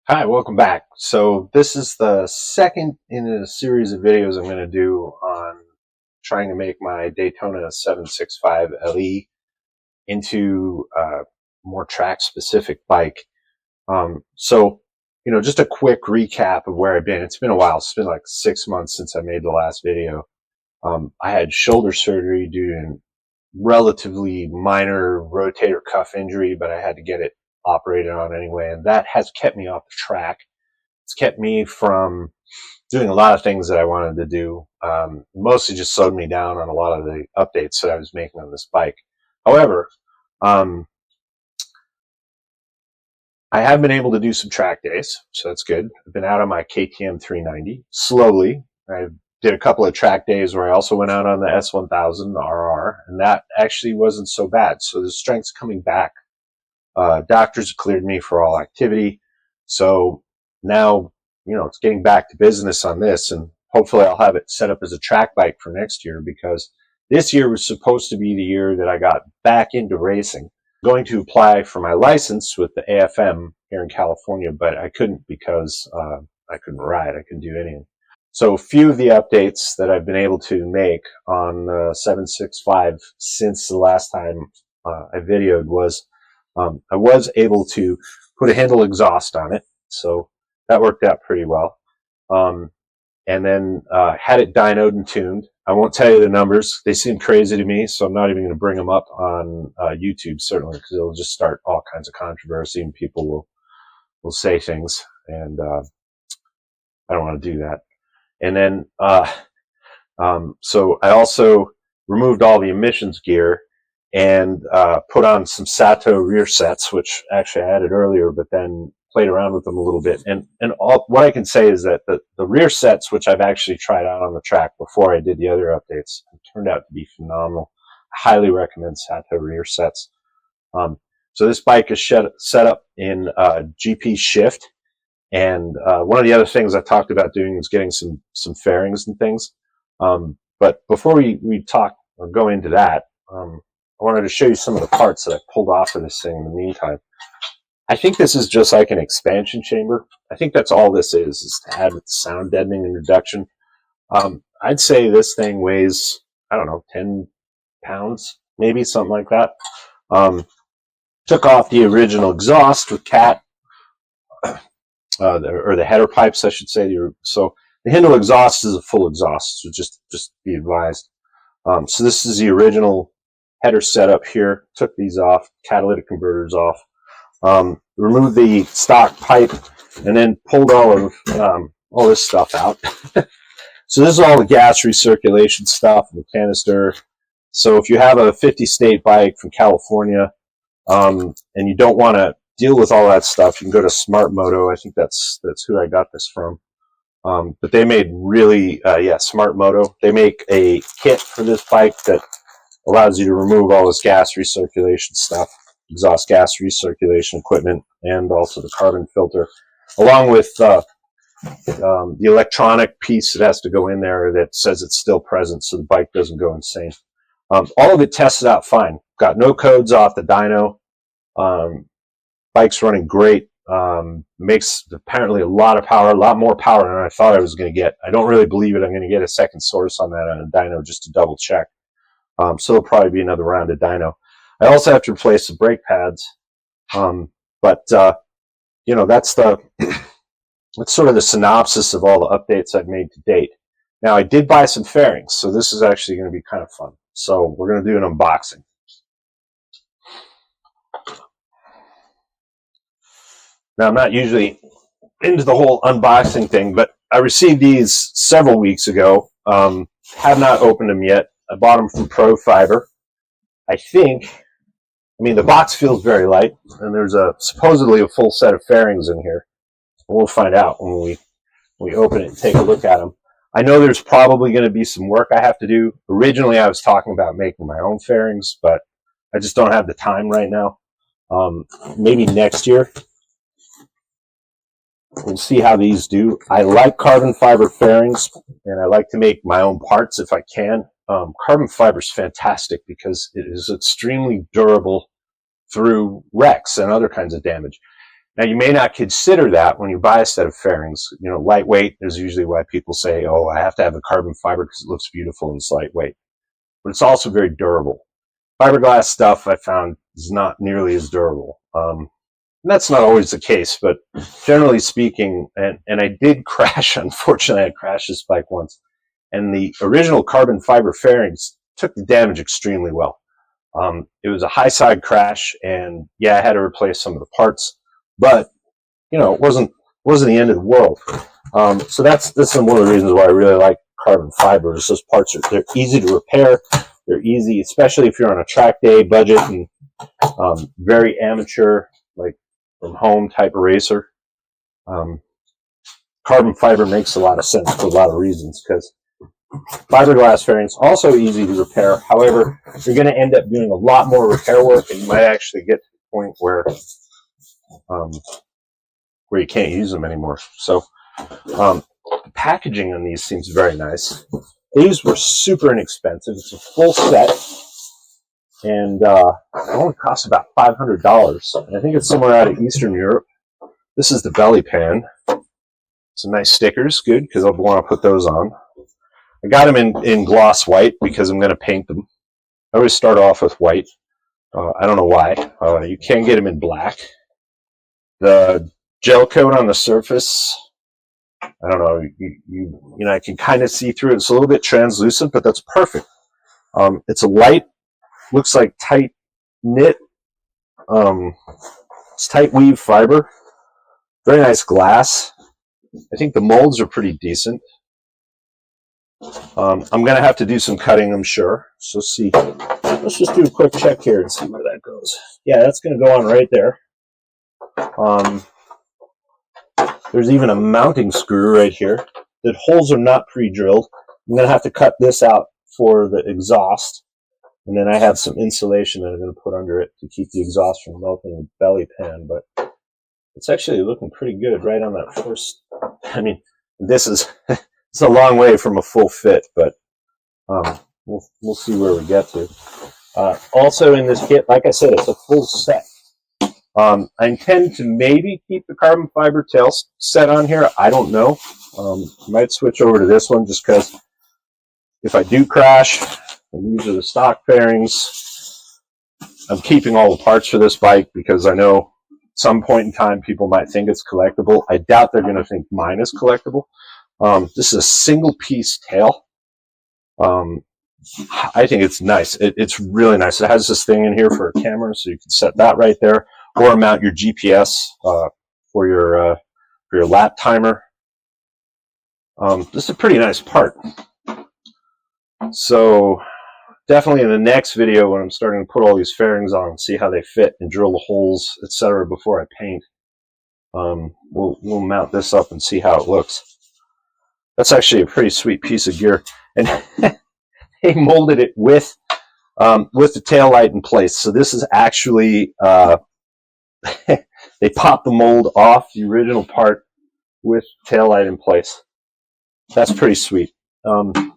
Hi, welcome back. So this is the second in a series of videos I'm going to do on trying to make my Daytona 765 LE into a more track specific bike. Just a quick recap of where I've been. It's been a while. It's been like 6 months since I made the last video. I had shoulder surgery due to a relatively minor rotator cuff injury, but I had to get it operated on anyway. And that has kept me off the track. It's kept me from doing a lot of things that I wanted to do. Mostly just slowed me down on a lot of the updates that I was making on this bike. However, um, I have been able to do some track days, so that's good. I've been out on my KTM 390 slowly. I did a couple of track days where I also went out on the S1000 RR, and that actually wasn't so bad. So the strength's coming back. Doctors cleared me for all activity. So now, it's getting back to business on this, and hopefully I'll have it set up as a track bike for next year, because this year was supposed to be the year that I got back into racing. I'm going to apply for my license with the AFM here in California, but I couldn't because I couldn't ride. I couldn't do anything. So a few of the updates that I've been able to make on the 765 since the last time I videoed was I was able to put a Hindle exhaust on it, so that worked out pretty well. And then had it dynoed and tuned. I won't tell you the numbers. They seem crazy to me, so I'm not even going to bring them up on YouTube, certainly, because it'll just start all kinds of controversy and people will say things, and I don't want to do that. And then, so I also removed all the emissions gear and put on some Sato rear sets, which actually I added earlier, but then played around with them a little bit. And what I can say is that the rear sets, which I've actually tried out on the track before I did the other updates, turned out to be phenomenal. I highly recommend Sato rear sets. So this bike is set up in GP shift. And one of the other things I talked about doing is getting some fairings and things. But before we talk or go into that, I wanted to show you some of the parts that I pulled off of this thing in the meantime. I think this is just like an expansion chamber. I think that's all this is to add with the sound deadening and reduction. I'd say this thing weighs, I don't know, 10 pounds, maybe something like that. Took off the original exhaust with cat, or the header pipes, I should say. So the Hindle exhaust is a full exhaust, so just be advised. So this is the original header setup here. Took these off, catalytic converters off, removed the stock pipe, and then pulled all this stuff out. So this is all the gas recirculation stuff, the canister. So if you have a 50-state bike from California, and you don't want to deal with all that stuff, you can go to Smart Moto. I think that's who I got this from. But they made really, Smart Moto. They make a kit for this bike that allows you to remove all this gas recirculation stuff, exhaust gas recirculation equipment, and also the carbon filter, along with the electronic piece that has to go in there that says it's still present so the bike doesn't go insane. All of it tested out fine. Got no codes off the dyno. Bike's running great. Makes apparently a lot of power, a lot more power than I thought I was going to get. I don't really believe it. I'm going to get a second source on that on a dyno just to double check. So it'll probably be another round of dyno. I also have to replace the brake pads. That's sort of the synopsis of all the updates I've made to date. Now I did buy some fairings, so this is actually going to be kind of fun. So we're going to do an unboxing. Now, I'm not usually into the whole unboxing thing, but I received these several weeks ago. Have not opened them yet. I bought them from Pro Fiber. The box feels very light, and there's supposedly a full set of fairings in here. We'll find out when we open it and take a look at them. I know there's probably going to be some work I have to do. Originally, I was talking about making my own fairings, but I just don't have the time right now. Maybe next year. We'll see how these do. I like carbon fiber fairings, and I like to make my own parts if I can. Carbon fiber is fantastic because it is extremely durable through wrecks and other kinds of damage. Now, you may not consider that when you buy a set of fairings. You know, lightweight is usually why people say, oh, I have to have the carbon fiber because it looks beautiful and it's lightweight. But it's also very durable. Fiberglass stuff I found is not nearly as durable. And that's not always the case, but generally speaking, and I did crash, unfortunately, I crashed this bike once, and the original carbon fiber fairings took the damage extremely well. It was a high side crash, and yeah, I had to replace some of the parts, but you know, it wasn't the end of the world. So this is one of the reasons why I really like carbon fiber. Is those parts they're easy to repair. They're easy, especially if you're on a track day budget and very amateur, like from home type of racer. Carbon fiber makes a lot of sense for a lot of reasons, because fiberglass fairings also easy to repair. However, you're going to end up doing a lot more repair work, and you might actually get to the point where you can't use them anymore. So the packaging on these seems very nice. These were super inexpensive. It's a full set, and it only costs about $500. And I think it's somewhere out of Eastern Europe. This is the belly pan. Some nice stickers, good, because I'll want to put those on. I got them in gloss white because I'm going to paint them. I always start off with white. I don't know why. You can get them in black. The gel coat on the surface, I don't know. You know, I can kind of see through it. It's a little bit translucent, but that's perfect. It's a light, looks like tight knit. It's tight weave fiber. Very nice glass. I think the molds are pretty decent. I'm going to have to do some cutting, I'm sure. So see, let's just do a quick check here and see where that goes. Yeah, that's going to go on right there. There's even a mounting screw right here. The holes are not pre-drilled. I'm going to have to cut this out for the exhaust. And then I have some insulation that I'm going to put under it to keep the exhaust from melting the belly pan. But it's actually looking pretty good right on that first. I mean, this is it's a long way from a full fit, but we'll see where we get to. Also in this kit, like I said, it's a full set. I intend to maybe keep the carbon fiber tail set on here. I don't know. Might switch over to this one just because if I do crash, and these are the stock fairings, I'm keeping all the parts for this bike because I know at some point in time people might think it's collectible. I doubt they're going to think mine is collectible. This is a single piece tail. I think it's nice. It's really nice. It has this thing in here for a camera, so you can set that right there, or mount your GPS for your lap timer. This is a pretty nice part. So definitely in the next video, when I'm starting to put all these fairings on, see how they fit and drill the holes, etc., before I paint, we'll mount this up and see how it looks. That's actually a pretty sweet piece of gear, and they molded it with the tail light in place. So this is actually they popped the mold off the original part with tail light in place. That's pretty sweet. And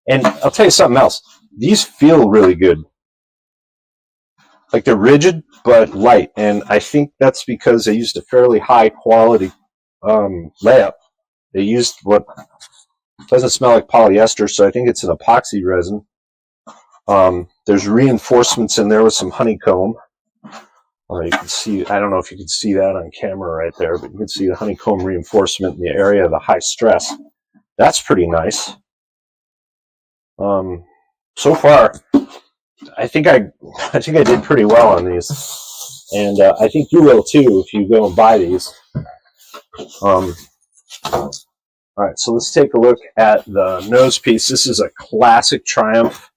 I'll tell you something else. These feel really good. Like they're rigid but light, and I think that's because they used a fairly high quality layup. They used what doesn't smell like polyester, so I think it's an epoxy resin. There's reinforcements in there with some honeycomb. You can see, I don't know if you can see that on camera right there, but you can see the honeycomb reinforcement in the area of the high stress. That's pretty nice. So far, I think I did pretty well on these, and I think you will too if you go and buy these. All right, so let's take a look at the nose piece. This is a classic Triumph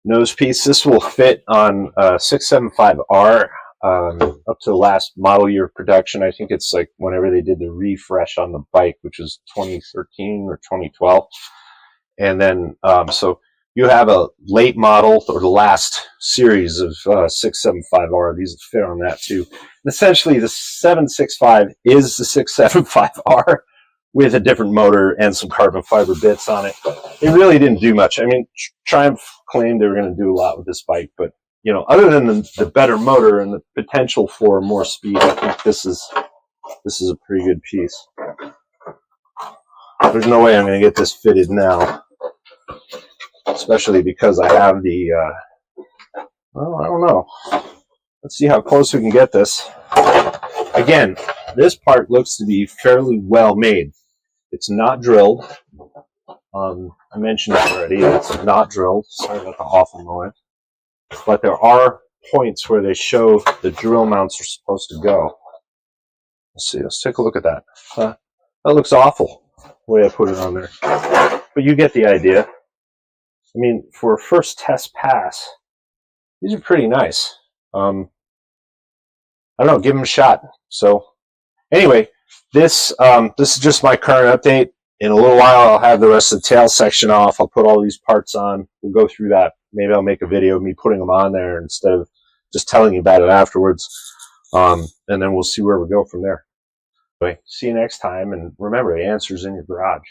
nose piece. This will fit on 675R up to the last model year of production. I think it's like whenever they did the refresh on the bike, which was 2013 or 2012. And then, so you have a late model or the last series of 675R. These will fit on that too. And essentially, the 765 is the 675R with a different motor and some carbon fiber bits on it. It really didn't do much. I mean, Triumph claimed they were going to do a lot with this bike, but you know, other than the better motor and the potential for more speed, I think this is a pretty good piece. There's no way I'm going to get this fitted now, especially because I have the, well, I don't know. Let's see how close we can get this. Again, this part looks to be fairly well made. It's not drilled. I mentioned it already. It's not drilled. Sorry about the awful noise. But there are points where they show the drill mounts are supposed to go. Let's see. Let's take a look at that. That looks awful, the way I put it on there. But you get the idea. I mean, for a first test pass, these are pretty nice. I don't know. Give them a shot. So, anyway, this is just my current update. In a little while, I'll have the rest of the tail section off. I'll put all these parts on. We'll go through that. Maybe I'll make a video of me putting them on there instead of just telling you about it afterwards. And then we'll see where we go from there. Anyway, see you next time. And remember, the answer's in your garage.